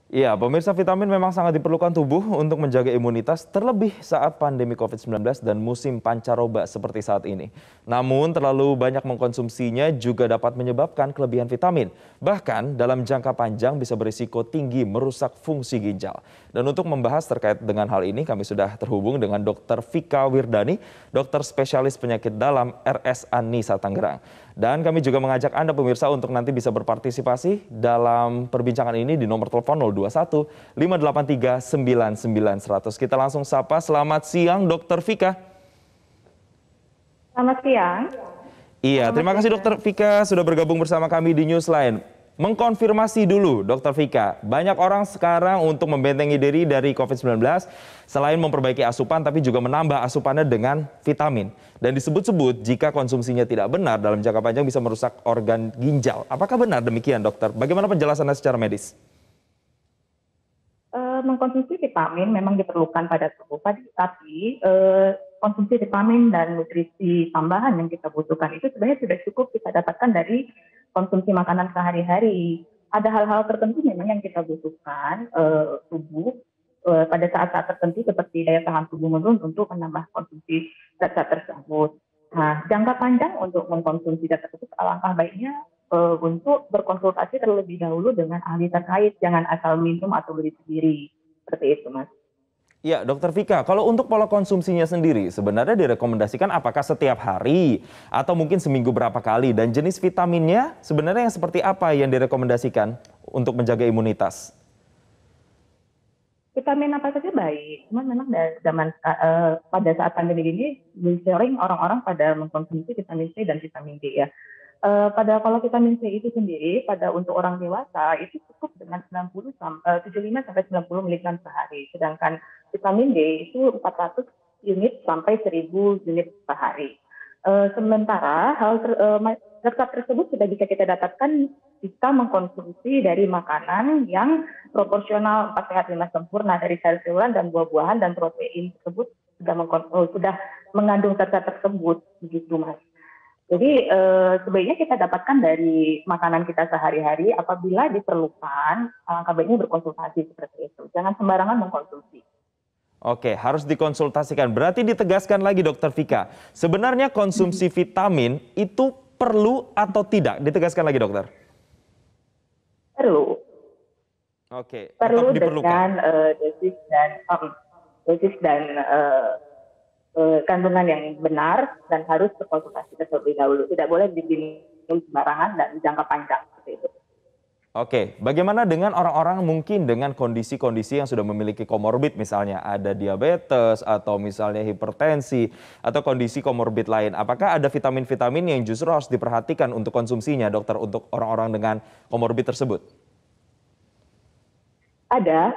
Iya, pemirsa, vitamin memang sangat diperlukan tubuh untuk menjaga imunitas, terlebih saat pandemi COVID-19 dan musim pancaroba seperti saat ini. Namun, terlalu banyak mengkonsumsinya juga dapat menyebabkan kelebihan vitamin. Bahkan, dalam jangka panjang bisa berisiko tinggi merusak fungsi ginjal. Dan untuk membahas terkait dengan hal ini, kami sudah terhubung dengan Dr. Vika Wirdani, dokter spesialis penyakit dalam RSA Nisa Tangerang. Dan kami juga mengajak Anda pemirsa untuk nanti bisa berpartisipasi dalam perbincangan ini di nomor telepon 021 583 99 100. Kita langsung sapa, selamat siang Dokter Vika. Selamat siang. Iya, Selamat terima kasih siang. Dokter Vika sudah bergabung bersama kami di Newsline. Mengkonfirmasi dulu Dokter Vika, banyak orang sekarang untuk membentengi diri dari COVID-19 selain memperbaiki asupan tapi juga menambah asupannya dengan vitamin. Dan disebut-sebut jika konsumsinya tidak benar dalam jangka panjang bisa merusak organ ginjal. Apakah benar demikian dokter? Bagaimana penjelasannya secara medis? Mengkonsumsi vitamin memang diperlukan pada tubuh, tapi konsumsi vitamin dan nutrisi tambahan yang kita butuhkan itu sebenarnya sudah cukup kita dapatkan dari konsumsi makanan sehari-hari. Ada hal-hal tertentu memang yang kita butuhkan tubuh pada saat-saat tertentu seperti daya tahan tubuh menurun untuk menambah konsumsi zat-zat tersebut. Nah, jangka panjang untuk mengkonsumsi zat tersebut alangkah baiknya untuk berkonsultasi terlebih dahulu dengan ahli terkait, jangan asal minum atau beli sendiri. Seperti itu, Mas. Ya, Dokter Vika, kalau untuk pola konsumsinya sendiri, sebenarnya direkomendasikan apakah setiap hari atau mungkin seminggu berapa kali? Dan jenis vitaminnya sebenarnya yang seperti apa yang direkomendasikan untuk menjaga imunitas? Vitamin apa saja baik, cuman memang dari zaman pada saat pandemi ini sering orang-orang pada mengkonsumsi vitamin C dan vitamin D ya. Kalau vitamin C itu sendiri pada untuk orang dewasa itu cukup dengan 75 sampai 90 miligram sehari, sedangkan vitamin D itu 400 unit sampai 1000 unit sehari. Sementara zat tersebut sudah bisa kita dapatkan jika mengkonsumsi dari makanan yang proporsional 4 sehat 5 sempurna dari sayur-sayuran dan buah-buahan, dan protein tersebut sudah mengandung zat-zat tersebut, begitu Mas. Jadi sebaiknya kita dapatkan dari makanan kita sehari-hari. Apabila diperlukan, baiknya berkonsultasi seperti itu. Jangan sembarangan mengkonsumsi. Oke, harus dikonsultasikan. Berarti ditegaskan lagi Dokter Vika, sebenarnya konsumsi vitamin itu perlu atau tidak? Ditegaskan lagi dokter. Perlu, Oke, tetap perlu diperlukan. dengan dosis dan kandungan yang benar, dan harus berkonsultasi terlebih dahulu. Tidak boleh diminum sembarangan dan jangka panjang seperti itu. Oke, bagaimana dengan orang-orang mungkin dengan kondisi-kondisi yang sudah memiliki komorbid, misalnya ada diabetes atau misalnya hipertensi atau kondisi komorbid lain. Apakah ada vitamin-vitamin yang justru harus diperhatikan untuk konsumsinya, dokter, untuk orang-orang dengan komorbid tersebut? Ada,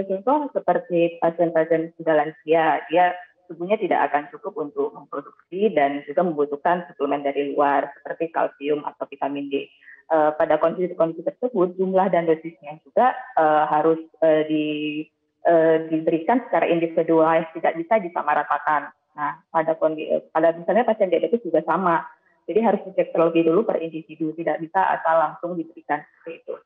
contoh seperti pasien-pasien sudah lansia, dia tubuhnya tidak akan cukup untuk memproduksi dan juga membutuhkan suplemen dari luar seperti kalsium atau vitamin D. Pada kondisi-kondisi tersebut, jumlah dan dosisnya juga harus diberikan secara individual, tidak bisa disamaratakan. Nah, pada misalnya pasien diabetes juga sama, jadi harus dicek terlebih dulu per individu, tidak bisa asal langsung diberikan seperti itu.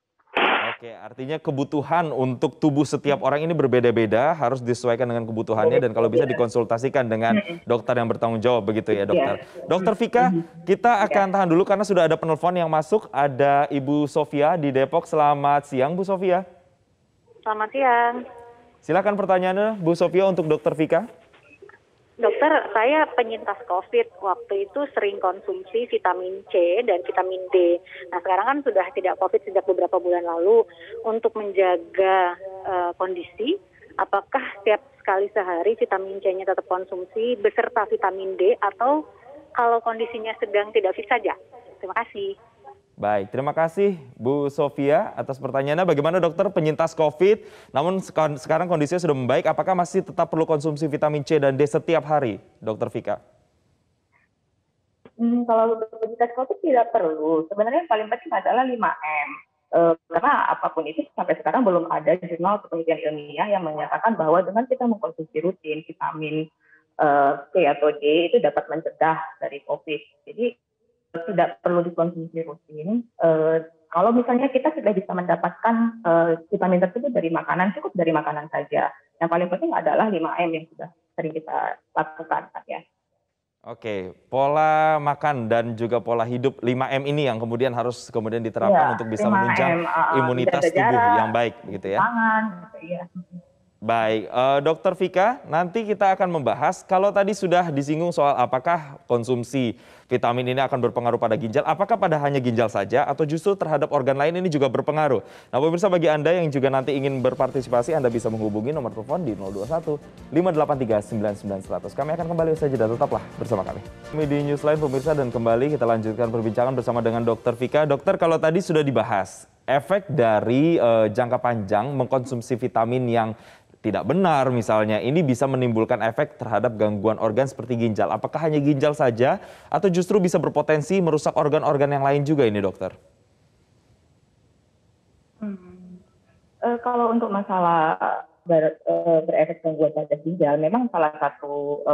Oke, artinya kebutuhan untuk tubuh setiap orang ini berbeda-beda, harus disesuaikan dengan kebutuhannya dan kalau bisa dikonsultasikan dengan dokter yang bertanggung jawab, begitu ya dokter. Ya. Dokter Vika, kita Ya. akan tahan dulu karena sudah ada penelpon yang masuk, ada Ibu Sofia di Depok. Selamat siang Bu Sofia. Selamat siang. Silakan pertanyaannya Bu Sofia untuk Dokter Vika. Dokter, saya penyintas COVID. Waktu itu sering konsumsi vitamin C dan vitamin D. Nah, sekarang kan sudah tidak COVID sejak beberapa bulan lalu. Untuk menjaga kondisi, apakah setiap sekali sehari vitamin C-nya tetap konsumsi beserta vitamin D, atau kalau kondisinya sedang tidak fit saja? Terima kasih. Baik, terima kasih Bu Sofia atas pertanyaannya. Bagaimana dokter, penyintas COVID, namun sekarang kondisinya sudah membaik, apakah masih tetap perlu konsumsi vitamin C dan D setiap hari, Dokter Vika? Kalau untuk penyintas COVID tidak perlu. Sebenarnya yang paling penting adalah 5M. Karena apapun itu sampai sekarang belum ada jurnal penelitian ilmiah yang menyatakan bahwa dengan kita mengkonsumsi rutin vitamin C atau D itu dapat mencegah dari COVID. Jadi tidak perlu dikonsumsi rutin. Kalau misalnya kita sudah bisa mendapatkan vitamin tersebut dari makanan, cukup dari makanan saja. Yang paling penting adalah 5M yang sudah sering kita lakukan ya. Oke, pola makan dan juga pola hidup 5M ini yang kemudian harus Iya, diterapkan untuk bisa 5M, menunjang menjaga imunitas tubuh jarak, yang baik cuci begitu ya. tangan, gitu ya. Baik, Dokter Vika, nanti kita akan membahas kalau tadi sudah disinggung soal apakah konsumsi vitamin ini akan berpengaruh pada ginjal, apakah pada hanya ginjal saja atau justru terhadap organ lain ini juga berpengaruh. Nah, pemirsa bagi Anda yang juga nanti ingin berpartisipasi, Anda bisa menghubungi nomor telepon di 021 583 99 100. Kami akan kembali usai jeda, tetaplah bersama kami. Kami di Newsline pemirsa dan kembali kita lanjutkan perbincangan bersama dengan Dokter Vika. Dokter, kalau tadi sudah dibahas efek dari jangka panjang mengkonsumsi vitamin yang tidak benar misalnya, ini bisa menimbulkan efek terhadap gangguan organ seperti ginjal. Apakah hanya ginjal saja atau justru bisa berpotensi merusak organ-organ yang lain juga ini, dokter? Kalau untuk masalah berefek gangguan pada ginjal, memang salah satu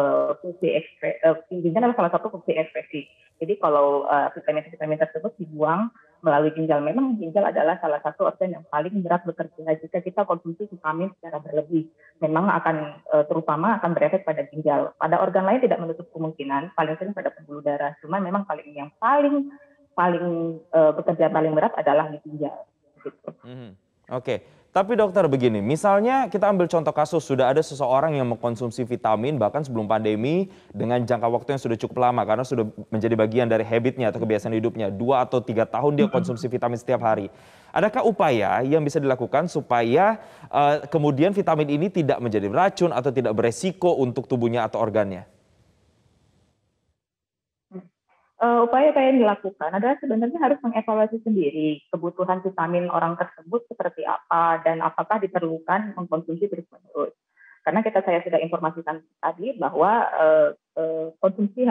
ginjal adalah salah satu fungsi ekspresi. Jadi kalau vitamin-vitamin tersebut dibuang melalui ginjal, memang ginjal adalah salah satu organ yang paling berat bekerja jika kita konsumsi vitamin secara berlebih. Memang akan terutama akan berefek pada ginjal. Pada organ lain tidak menutup kemungkinan, paling sering pada pembuluh darah. Cuma memang yang paling bekerja paling berat adalah di ginjal. Gitu. Oke, tapi dokter begini, misalnya kita ambil contoh kasus sudah ada seseorang yang mengkonsumsi vitamin bahkan sebelum pandemi dengan jangka waktu yang sudah cukup lama karena sudah menjadi bagian dari habitnya atau kebiasaan hidupnya. 2 atau 3 tahun dia konsumsi vitamin setiap hari. Adakah upaya yang bisa dilakukan supaya kemudian vitamin ini tidak menjadi racun atau tidak beresiko untuk tubuhnya atau organnya? Upaya-upaya yang dilakukan adalah sebenarnya harus mengevaluasi sendiri kebutuhan vitamin orang tersebut seperti apa dan apakah diperlukan mengkonsumsi terus-menerus. Karena saya sudah informasikan tadi bahwa konsumsi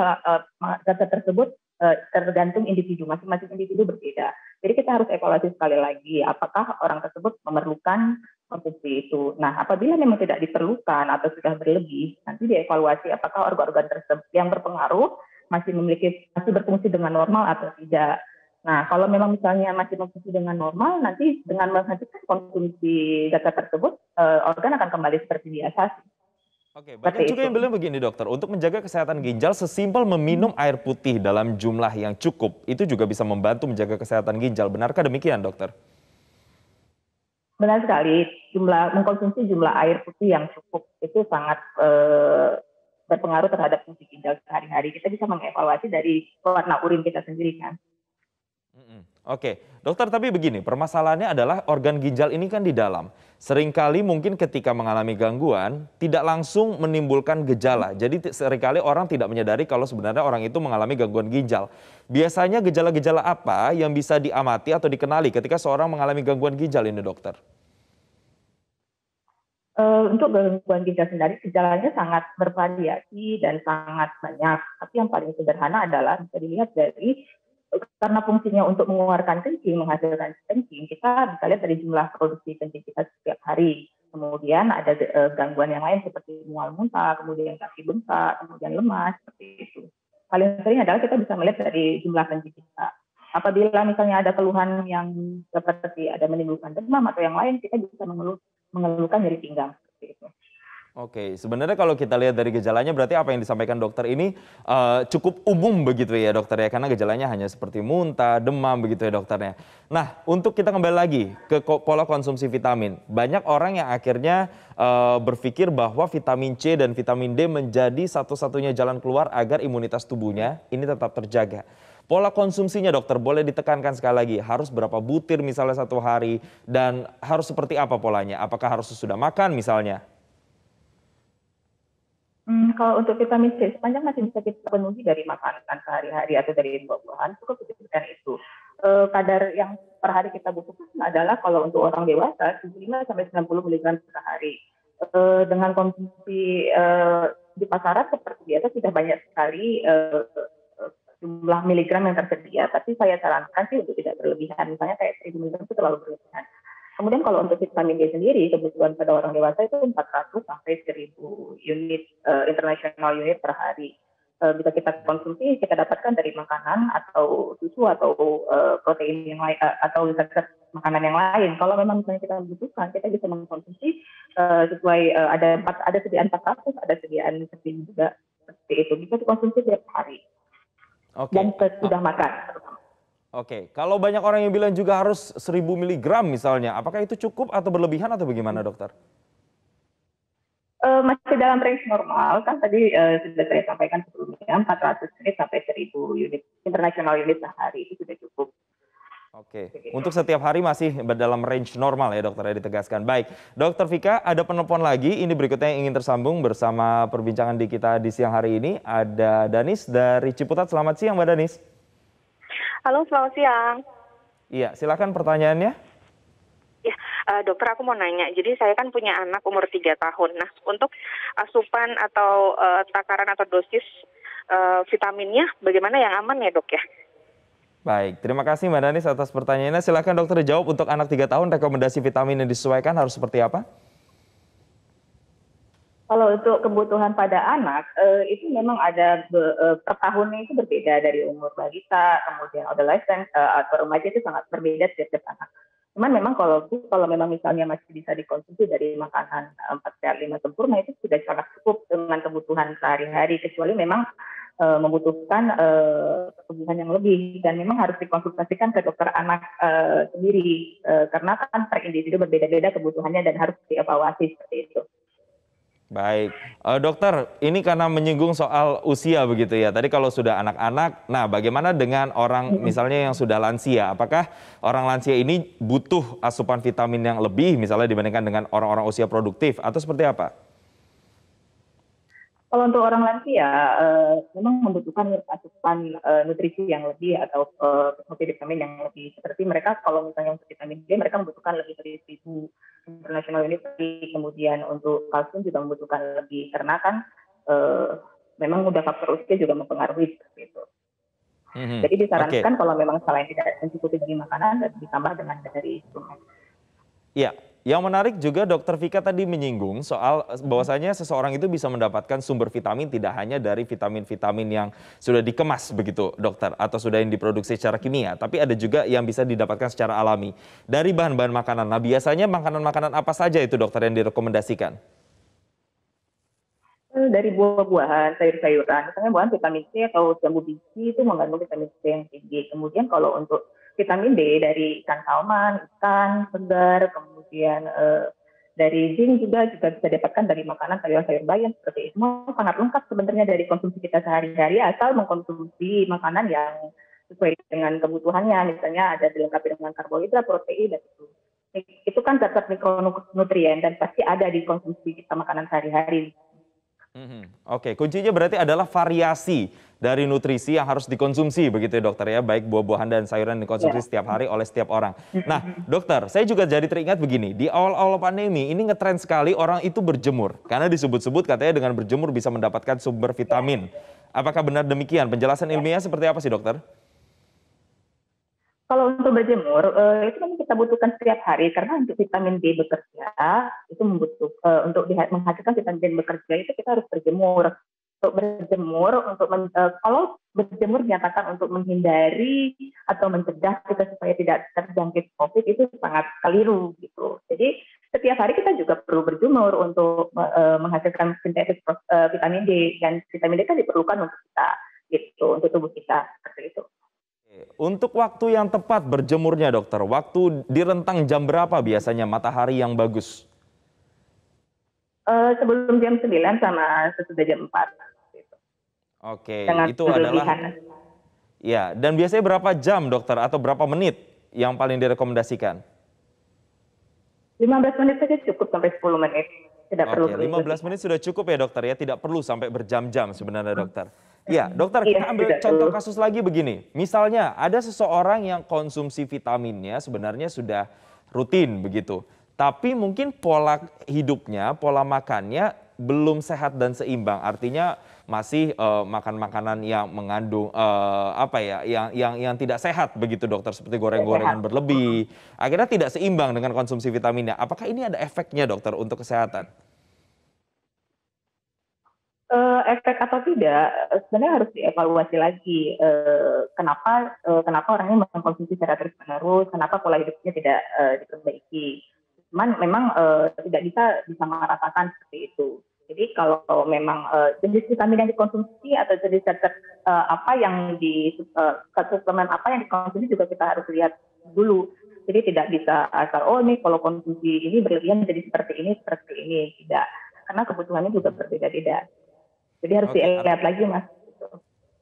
zat tersebut tergantung individu, masing-masing individu berbeda. Jadi kita harus evaluasi sekali lagi apakah orang tersebut memerlukan konsumsi itu. Nah, apabila memang tidak diperlukan atau sudah berlebih, nanti dievaluasi apakah organ-organ tersebut yang berpengaruh masih berfungsi dengan normal atau tidak. Nah, kalau memang misalnya masih berfungsi dengan normal, nanti dengan menghentikan konsumsi zat tersebut, organ akan kembali seperti biasa. Oke, banyak juga yang bilang begini dokter, untuk menjaga kesehatan ginjal sesimpel meminum air putih dalam jumlah yang cukup, itu juga bisa membantu menjaga kesehatan ginjal. Benarkah demikian dokter? Benar sekali, mengkonsumsi jumlah air putih yang cukup itu sangat berpengaruh terhadap fungsi ginjal sehari-hari. Kita bisa mengevaluasi dari warna urin kita sendiri kan. Oke, dokter, tapi begini, permasalahannya adalah organ ginjal ini kan di dalam. Seringkali mungkin ketika mengalami gangguan tidak langsung menimbulkan gejala. Jadi seringkali orang tidak menyadari kalau sebenarnya orang itu mengalami gangguan ginjal. Biasanya gejala-gejala apa yang bisa diamati atau dikenali ketika seorang mengalami gangguan ginjal ini, dokter? Untuk gangguan ginjal sendiri, gejalanya sangat bervariasi dan sangat banyak. Tapi yang paling sederhana adalah bisa dilihat dari karena fungsinya untuk mengeluarkan kencing, menghasilkan kencing, kita bisa lihat dari jumlah produksi kencing kita setiap hari. Kemudian ada gangguan yang lain seperti mual muntah, kemudian kaki bengkak, kemudian lemas, seperti itu. Paling sering adalah kita bisa melihat dari jumlah kencing kita. Apabila misalnya ada keluhan yang seperti ada menimbulkan demam atau yang lain, kita bisa mengeluhkan nyeri pinggang seperti itu. Oke, sebenarnya kalau kita lihat dari gejalanya berarti apa yang disampaikan dokter ini cukup umum begitu ya dokter ya, karena gejalanya hanya seperti muntah, demam begitu ya dokternya. Nah, untuk kita kembali lagi ke pola konsumsi vitamin, banyak orang yang akhirnya berpikir bahwa vitamin C dan vitamin D menjadi satu-satunya jalan keluar agar imunitas tubuhnya ini tetap terjaga. Pola konsumsinya dokter boleh ditekankan sekali lagi, harus berapa butir misalnya satu hari dan harus seperti apa polanya? Apakah harus sesudah makan misalnya? Kalau untuk vitamin C, sepanjang masih bisa kita penuhi dari makanan sehari-hari atau dari buah-buahan, cukup disebutkan itu. Kadar yang per hari kita butuhkan adalah kalau untuk orang dewasa 75-90 mg per hari. Dengan konsumsi di pasaran seperti biasa sudah banyak sekali jumlah miligram yang tersedia, tapi saya sarankan sih untuk tidak berlebihan, misalnya kayak 1000 mg itu terlalu berlebihan. Kemudian kalau untuk vitamin D sendiri, kebutuhan pada orang dewasa itu 400 sampai 1000 unit international unit per hari. bisa kita konsumsi, kita dapatkan dari makanan atau susu atau protein yang lain atau zat-zat makanan yang lain. Kalau memang misalnya kita membutuhkan, kita bisa mengkonsumsi sesuai ada sediaan 400, ada sediaan 1000 juga seperti itu. Bisa dikonsumsi tiap hari Oke. dan sesudah makan. Oke, kalau banyak orang yang bilang juga harus 1000 miligram misalnya, apakah itu cukup atau berlebihan atau bagaimana dokter? Masih dalam range normal, kan tadi sudah saya sampaikan sebelumnya, 400 unit sampai 1000 unit, international unit sehari, itu sudah cukup. Oke, untuk setiap hari masih dalam range normal ya dokter ya ditegaskan. Baik, dokter Vika ada penelpon lagi, ini berikutnya yang ingin tersambung bersama perbincangan di kita di siang hari ini. Ada Danis dari Ciputat, selamat siang Mbak Danis. Halo, selamat siang. Iya, silakan pertanyaannya. Ya, dokter aku mau nanya. Jadi saya kan punya anak umur 3 tahun. Nah, untuk asupan atau takaran atau dosis vitaminnya bagaimana yang aman ya dok ya? Baik, terima kasih Mbak Danis atas pertanyaannya. Silakan dokter jawab untuk anak 3 tahun rekomendasi vitamin yang disesuaikan harus seperti apa? Kalau untuk kebutuhan pada anak, itu memang ada per tahunnya itu berbeda dari umur balita, kemudian adolescent atau remaja itu sangat berbeda setiap anak. Cuman memang kalau memang misalnya masih bisa dikonsumsi dari makanan 4 sehat 5 sempurna itu sudah sangat cukup dengan kebutuhan sehari-hari, kecuali memang membutuhkan kebutuhan yang lebih dan memang harus dikonsultasikan ke dokter anak sendiri karena kan per individu berbeda-beda kebutuhannya dan harus dievaluasi seperti itu. Baik, dokter, ini karena menyinggung soal usia begitu ya. Tadi kalau sudah anak-anak, nah bagaimana dengan orang misalnya yang sudah lansia? Apakah orang lansia ini butuh asupan vitamin yang lebih misalnya dibandingkan dengan orang-orang usia produktif atau seperti apa? Kalau untuk orang lansia, memang membutuhkan asupan nutrisi yang lebih atau multivitamin yang lebih. Seperti mereka kalau misalnya untuk vitamin D, mereka membutuhkan lebih dari 1000 international unit. Kemudian untuk kalsium juga membutuhkan lebih, karena kan memang udah faktor usia juga mempengaruhi seperti itu. Jadi disarankan kalau memang selain tidak mencukupi dari makanan, ditambah dengan dari suplemen. Iya. Yang menarik juga dokter Vika tadi menyinggung soal bahwasanya seseorang itu bisa mendapatkan sumber vitamin tidak hanya dari vitamin-vitamin yang sudah dikemas begitu dokter atau sudah yang diproduksi secara kimia, tapi ada juga yang bisa didapatkan secara alami dari bahan-bahan makanan. Nah biasanya makanan-makanan apa saja itu dokter yang direkomendasikan? Dari buah-buahan, sayur-sayuran, misalnya buahan vitamin C atau jambu biji itu mengandung vitamin C yang tinggi. Kemudian kalau untuk vitamin D dari ikan salmon, ikan segar, kemudian dari zinc juga bisa didapatkan dari makanan sayur-sayur bayam seperti itu. Semua sangat lengkap sebenarnya dari konsumsi kita sehari-hari asal mengkonsumsi makanan yang sesuai dengan kebutuhannya. Misalnya ada dilengkapi dengan karbohidrat, protein, dan itu. Itu kan zat-zat mikronutrien dan pasti ada di konsumsi kita makanan sehari-hari. Oke, kuncinya berarti adalah variasi dari nutrisi yang harus dikonsumsi begitu ya dokter ya, baik buah-buahan dan sayuran dikonsumsi setiap hari oleh setiap orang. Nah dokter, saya juga jadi teringat begini, di awal-awal pandemi ini ngetren sekali orang itu berjemur. Karena disebut-sebut katanya dengan berjemur bisa mendapatkan sumber vitamin. Apakah benar demikian? Penjelasan ilmiah seperti apa sih dokter? Kalau untuk berjemur, itu kan kita butuhkan setiap hari karena untuk vitamin D bekerja itu untuk menghasilkan vitamin D bekerja itu kita harus berjemur. Untuk berjemur, kalau berjemur dinyatakan untuk menghindari atau mencegah kita supaya tidak terjangkit COVID itu sangat keliru gitu. Jadi setiap hari kita juga perlu berjemur untuk menghasilkan sintesis vitamin D dan vitamin D kan diperlukan untuk kita gitu, untuk tubuh kita seperti itu. Untuk waktu yang tepat berjemurnya dokter, waktu di rentang jam berapa biasanya matahari yang bagus? Sebelum jam 9 sama sesudah jam 4. Gitu. Oke, dengan itu adalah ya. Dan biasanya berapa jam dokter atau berapa menit yang paling direkomendasikan? 15 menit saja cukup sampai 10 menit. Tidak perlu 15 menit sudah cukup ya dokter ya, tidak perlu sampai berjam-jam sebenarnya dokter. Ya dokter, kita ambil contoh kasus lagi begini. Misalnya ada seseorang yang konsumsi vitaminnya sebenarnya sudah rutin begitu. Tapi mungkin pola hidupnya, pola makannya belum sehat dan seimbang. Artinya masih makan makanan yang mengandung yang tidak sehat begitu dokter, seperti goreng-gorengan berlebih. Akhirnya tidak seimbang dengan konsumsi vitaminnya. Apakah ini ada efeknya dokter untuk kesehatan? Efek atau tidak, sebenarnya harus dievaluasi lagi, kenapa orang ini mengkonsumsi secara terus-menerus, kenapa pola hidupnya tidak diperbaiki. Cuman memang tidak bisa disamaratakan seperti itu. Jadi kalau memang jenis vitamin yang dikonsumsi atau jenis zat apa yang suplemen apa yang dikonsumsi juga kita harus lihat dulu. Jadi tidak bisa asal, oh ini kalau konsumsi ini berlebihan jadi seperti ini. Tidak. Karena kebutuhannya juga berbeda-beda. Jadi harus Oke, dilihat lagi, Mas.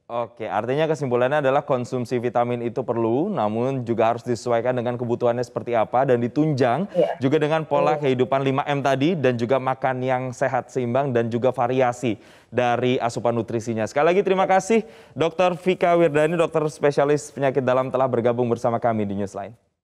Oke, artinya kesimpulannya adalah konsumsi vitamin itu perlu, namun juga harus disesuaikan dengan kebutuhannya seperti apa dan ditunjang Iya. juga dengan pola kehidupan 5M tadi dan juga makan yang sehat seimbang dan juga variasi dari asupan nutrisinya. Sekali lagi terima kasih Dr. Vika Wirdani, dokter spesialis penyakit dalam telah bergabung bersama kami di Newsline.